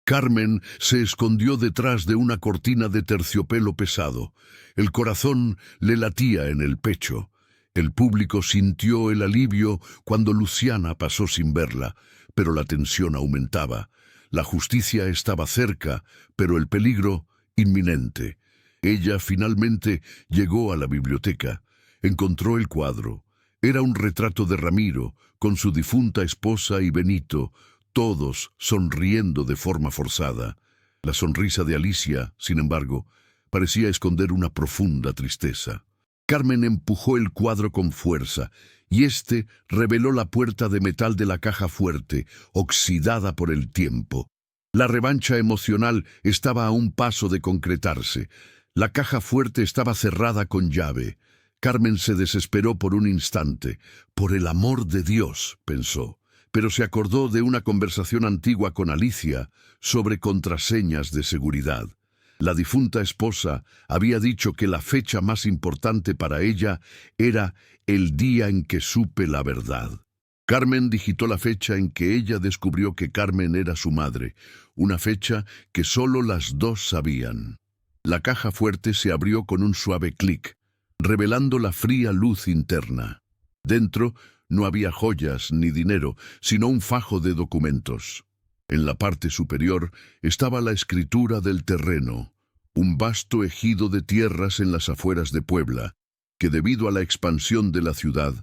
Carmen se escondió detrás de una cortina de terciopelo pesado. El corazón le latía en el pecho. El público sintió el alivio cuando Luciana pasó sin verla, pero la tensión aumentaba. La justicia estaba cerca, pero el peligro inminente. Ella finalmente llegó a la biblioteca. Encontró el cuadro. Era un retrato de Ramiro, con su difunta esposa y Benito, todos sonriendo de forma forzada. La sonrisa de Alicia, sin embargo, parecía esconder una profunda tristeza. Carmen empujó el cuadro con fuerza, y éste reveló la puerta de metal de la caja fuerte, oxidada por el tiempo. La revancha emocional estaba a un paso de concretarse. La caja fuerte estaba cerrada con llave. Carmen se desesperó por un instante. «Por el amor de Dios», pensó, pero se acordó de una conversación antigua con Alicia sobre contraseñas de seguridad. La difunta esposa había dicho que la fecha más importante para ella era el día en que supe la verdad. Carmen digitó la fecha en que ella descubrió que Carmen era su madre, una fecha que solo las dos sabían. La caja fuerte se abrió con un suave clic, revelando la fría luz interna. Dentro no había joyas ni dinero, sino un fajo de documentos. En la parte superior estaba la escritura del terreno, un vasto ejido de tierras en las afueras de Puebla, que debido a la expansión de la ciudad,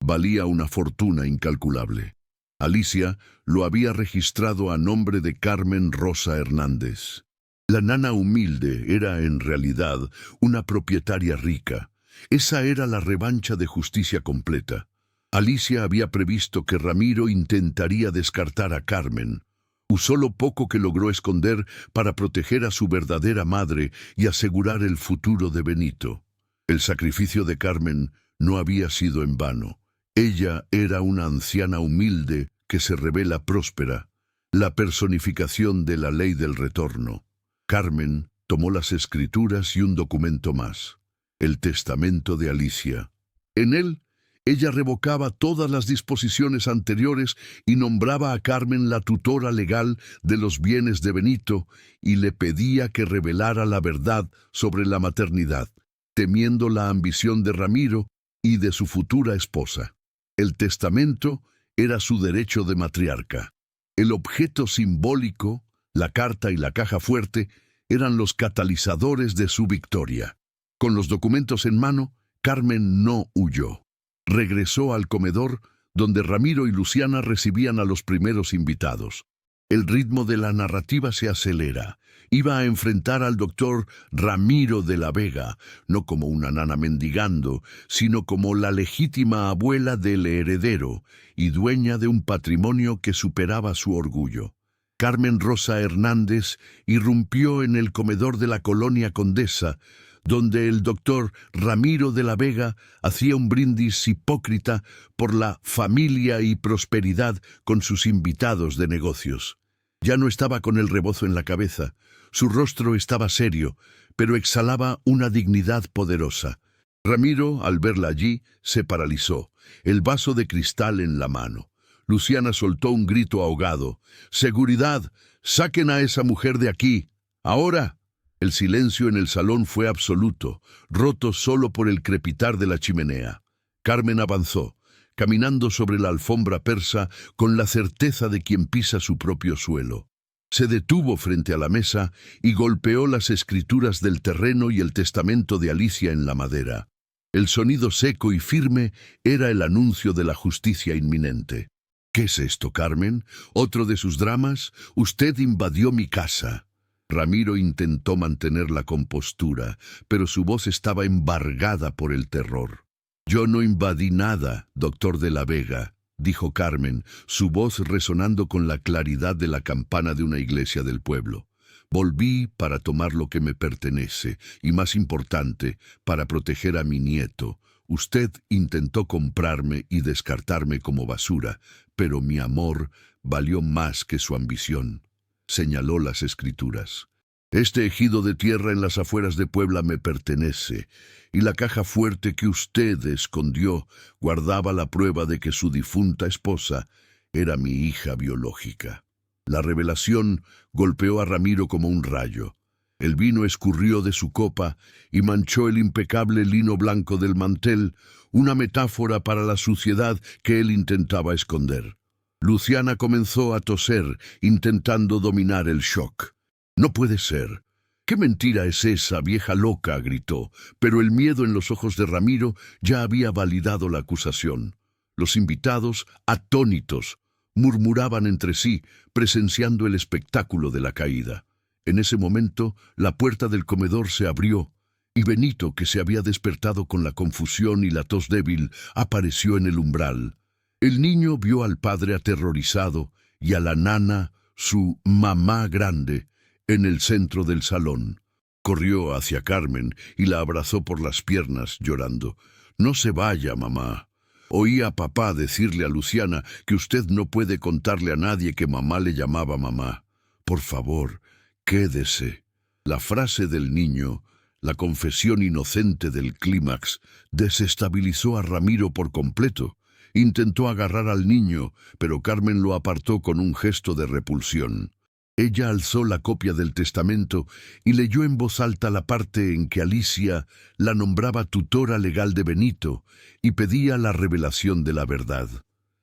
valía una fortuna incalculable. Alicia lo había registrado a nombre de Carmen Rosa Hernández. La nana humilde era en realidad una propietaria rica. Esa era la revancha de justicia completa. Alicia había previsto que Ramiro intentaría descartar a Carmen. Usó lo poco que logró esconder para proteger a su verdadera madre y asegurar el futuro de Benito. El sacrificio de Carmen no había sido en vano. Ella era una anciana humilde que se revela próspera, la personificación de la ley del retorno. Carmen tomó las escrituras y un documento más, el testamento de Alicia. En él, ella revocaba todas las disposiciones anteriores y nombraba a Carmen la tutora legal de los bienes de Benito y le pedía que revelara la verdad sobre la maternidad, temiendo la ambición de Ramiro y de su futura esposa. El testamento era su derecho de matriarca. El objeto simbólico, la carta y la caja fuerte, eran los catalizadores de su victoria. Con los documentos en mano, Carmen no huyó. Regresó al comedor, donde Ramiro y Luciana recibían a los primeros invitados. El ritmo de la narrativa se acelera. Iba a enfrentar al doctor Ramiro de la Vega, no como una nana mendigando, sino como la legítima abuela del heredero y dueña de un patrimonio que superaba su orgullo. Carmen Rosa Hernández irrumpió en el comedor de la colonia Condesa, donde el doctor Ramiro de la Vega hacía un brindis hipócrita por la familia y prosperidad con sus invitados de negocios. Ya no estaba con el rebozo en la cabeza, su rostro estaba serio, pero exhalaba una dignidad poderosa. Ramiro, al verla allí, se paralizó, el vaso de cristal en la mano. Luciana soltó un grito ahogado. «¡Seguridad! ¡Saquen a esa mujer de aquí! ¡Ahora!». El silencio en el salón fue absoluto, roto solo por el crepitar de la chimenea. Carmen avanzó, caminando sobre la alfombra persa con la certeza de quien pisa su propio suelo. Se detuvo frente a la mesa y golpeó las escrituras del terreno y el testamento de Alicia en la madera. El sonido seco y firme era el anuncio de la justicia inminente. «¿Qué es esto, Carmen? ¿Otro de sus dramas? Usted invadió mi casa». Ramiro intentó mantener la compostura, pero su voz estaba embargada por el terror. «Yo no invadí nada, doctor de la Vega», dijo Carmen, su voz resonando con la claridad de la campana de una iglesia del pueblo. «Volví para tomar lo que me pertenece, y más importante, para proteger a mi nieto. Usted intentó comprarme y descartarme como basura, pero mi amor valió más que su ambición». Señaló las escrituras. «Este ejido de tierra en las afueras de Puebla me pertenece, y la caja fuerte que usted escondió guardaba la prueba de que su difunta esposa era mi hija biológica». La revelación golpeó a Ramiro como un rayo. El vino escurrió de su copa y manchó el impecable lino blanco del mantel, una metáfora para la suciedad que él intentaba esconder. Luciana comenzó a toser, intentando dominar el shock. «No puede ser. ¿Qué mentira es esa, vieja loca?», gritó, pero el miedo en los ojos de Ramiro ya había validado la acusación. Los invitados, atónitos, murmuraban entre sí, presenciando el espectáculo de la caída. En ese momento, la puerta del comedor se abrió, y Benito, que se había despertado con la confusión y la tos débil, apareció en el umbral. El niño vio al padre aterrorizado y a la nana, su mamá grande, en el centro del salón. Corrió hacia Carmen y la abrazó por las piernas, llorando. «No se vaya, mamá. Oí a papá decirle a Luciana que usted no puede contarle a nadie que mamá le llamaba mamá. Por favor, quédese». La frase del niño, la confesión inocente del clímax, desestabilizó a Ramiro por completo. Intentó agarrar al niño, pero Carmen lo apartó con un gesto de repulsión. Ella alzó la copia del testamento y leyó en voz alta la parte en que Alicia la nombraba tutora legal de Benito y pedía la revelación de la verdad.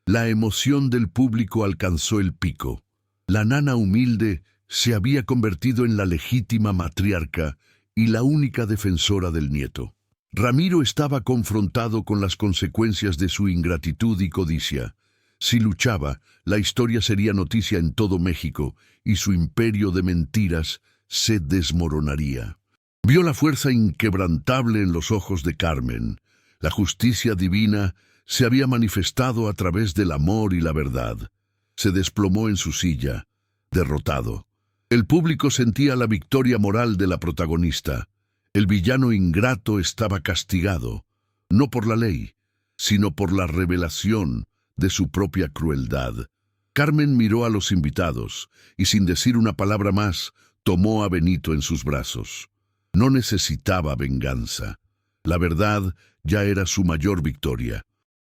La emoción del público alcanzó el pico. La nana humilde se había convertido en la legítima matriarca y la única defensora del nieto. Ramiro estaba confrontado con las consecuencias de su ingratitud y codicia. Si luchaba, la historia sería noticia en todo México y su imperio de mentiras se desmoronaría. Vio la fuerza inquebrantable en los ojos de Carmen. La justicia divina se había manifestado a través del amor y la verdad. Se desplomó en su silla, derrotado. El público sentía la victoria moral de la protagonista. El villano ingrato estaba castigado, no por la ley, sino por la revelación de su propia crueldad. Carmen miró a los invitados y sin decir una palabra más, tomó a Benito en sus brazos. No necesitaba venganza. La verdad ya era su mayor victoria.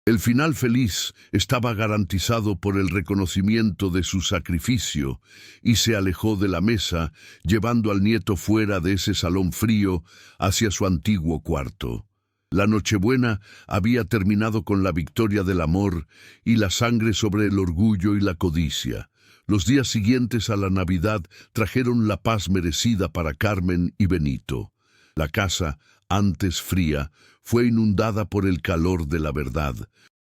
El final feliz estaba garantizado por el reconocimiento de su sacrificio y se alejó de la mesa, llevando al nieto fuera de ese salón frío hacia su antiguo cuarto. La Nochebuena había terminado con la victoria del amor y la sangre sobre el orgullo y la codicia. Los días siguientes a la Navidad trajeron la paz merecida para Carmen y Benito. La casa, antes fría, fue inundada por el calor de la verdad.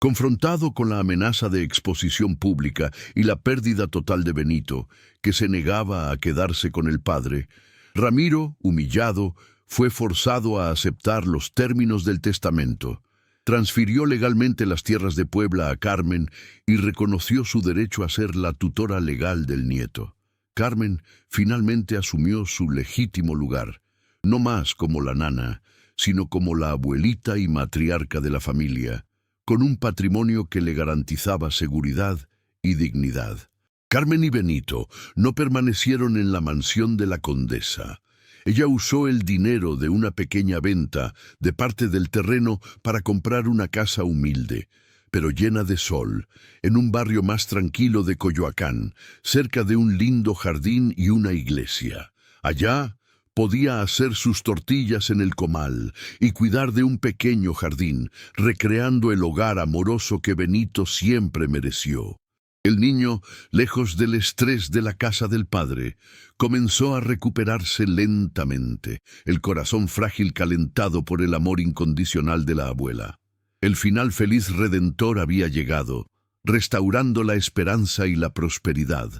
Confrontado con la amenaza de exposición pública y la pérdida total de Benito, que se negaba a quedarse con el padre, Ramiro, humillado, fue forzado a aceptar los términos del testamento. Transfirió legalmente las tierras de Puebla a Carmen y reconoció su derecho a ser la tutora legal del nieto. Carmen finalmente asumió su legítimo lugar, no más como la nana, sino como la abuelita y matriarca de la familia, con un patrimonio que le garantizaba seguridad y dignidad. Carmen y Benito no permanecieron en la mansión de la condesa. Ella usó el dinero de una pequeña venta de parte del terreno para comprar una casa humilde, pero llena de sol, en un barrio más tranquilo de Coyoacán, cerca de un lindo jardín y una iglesia. Allá podía hacer sus tortillas en el comal y cuidar de un pequeño jardín, recreando el hogar amoroso que Benito siempre mereció. El niño, lejos del estrés de la casa del padre, comenzó a recuperarse lentamente, el corazón frágil calentado por el amor incondicional de la abuela. El final feliz redentor había llegado, restaurando la esperanza y la prosperidad.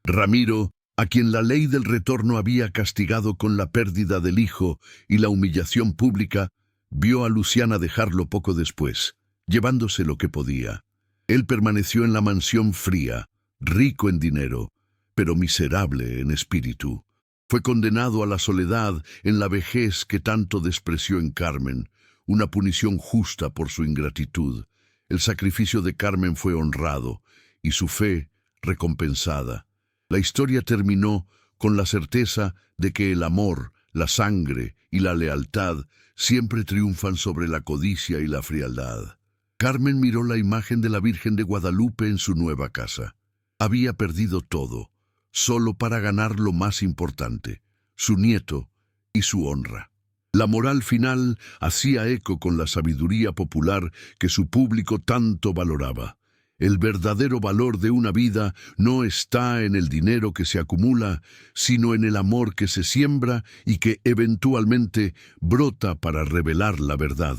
Ramiro, a quien la ley del retorno había castigado con la pérdida del hijo y la humillación pública, vio a Luciana dejarlo poco después, llevándose lo que podía. Él permaneció en la mansión fría, rico en dinero, pero miserable en espíritu. Fue condenado a la soledad en la vejez que tanto despreció en Carmen, una punición justa por su ingratitud. El sacrificio de Carmen fue honrado y su fe recompensada. La historia terminó con la certeza de que el amor, la sangre y la lealtad siempre triunfan sobre la codicia y la frialdad. Carmen miró la imagen de la Virgen de Guadalupe en su nueva casa. Había perdido todo, solo para ganar lo más importante, su nieto y su honra. La moral final hacía eco con la sabiduría popular que su público tanto valoraba. El verdadero valor de una vida no está en el dinero que se acumula, sino en el amor que se siembra y que eventualmente brota para revelar la verdad.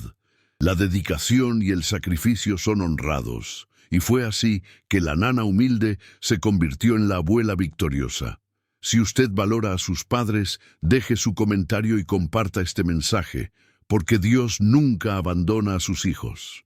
La dedicación y el sacrificio son honrados, y fue así que la nana humilde se convirtió en la abuela victoriosa. Si usted valora a sus padres, deje su comentario y comparta este mensaje, porque Dios nunca abandona a sus hijos.